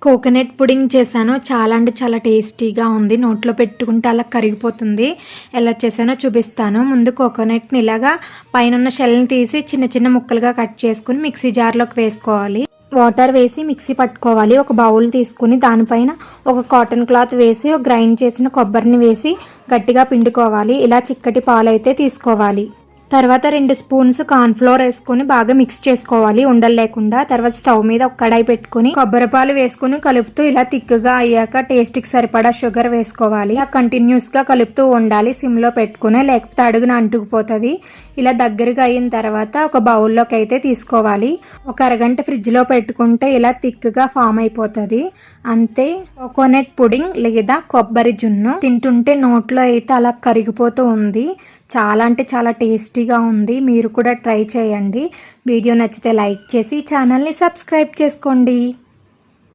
Coconut pudding చేశాను. చాలా అంటే చాలా టేస్టీగా ఉంది. నోట్లో పెట్టుకుంటే అలా కరిగిపోతుంది. ఎలా చేశానో చూపిస్తాను. ముందు కోకోనట్ని ఇలాగా పైన షెల్ని తీసి చిన్న చిన్న ముక్కలుగా కట్ చేసుకుని మిక్సీ జార్లోకి వేసుకోవాలి. వాటర్ వేసి మిక్సీ పట్టుకోవాలి. ఒక బౌల్ తీసుకుని దానిపైన ఒక కాటన్ క్లాత్ వేసి గ్రైండ్ చేసిన కొబ్బరిని వేసి గట్టిగా పిండుకోవాలి. ఇలా చిక్కటి పాలు అయితే తీసుకోవాలి. తర్వాత 2 స్పూన్స్ కార్న్ఫ్లోర్ వేసుకొని బాగా మిక్స్ చేసుకోవాలి ఉండలు లేకుండా. తర్వాత స్టవ్ మీద ఒక కడాయి పెట్టుకుని కొబ్బరి పాలు వేసుకుని కలుపుతూ ఇలా తిక్కుగా అయ్యాక టేస్ట్కి సరిపడా షుగర్ వేసుకోవాలి. కంటిన్యూస్ గా కలుపుతూ ఉండాలి సిమ్ లో పెట్టుకుని, లేకపోతే అడుగున అంటుకుపోతుంది. ఇలా దగ్గరగా అయిన తర్వాత ఒక బౌల్లోకి అయితే తీసుకోవాలి. ఒక అరగంట ఫ్రిడ్జ్ లో పెట్టుకుంటే ఇలా థిక్గా ఫామ్ అయిపోతుంది. అంతే, కోకోనట్ పుడింగ్ లేదా కొబ్బరి జున్ను తింటుంటే నోట్లో అయితే అలా కరిగిపోతూ ఉంది. చాలా అంటే చాలా టేస్టీగా ఉంది. మీరు కూడా ట్రై చేయండి. వీడియో నచ్చితే లైక్ చేసి ఛానల్ని సబ్స్క్రైబ్ చేసుకోండి.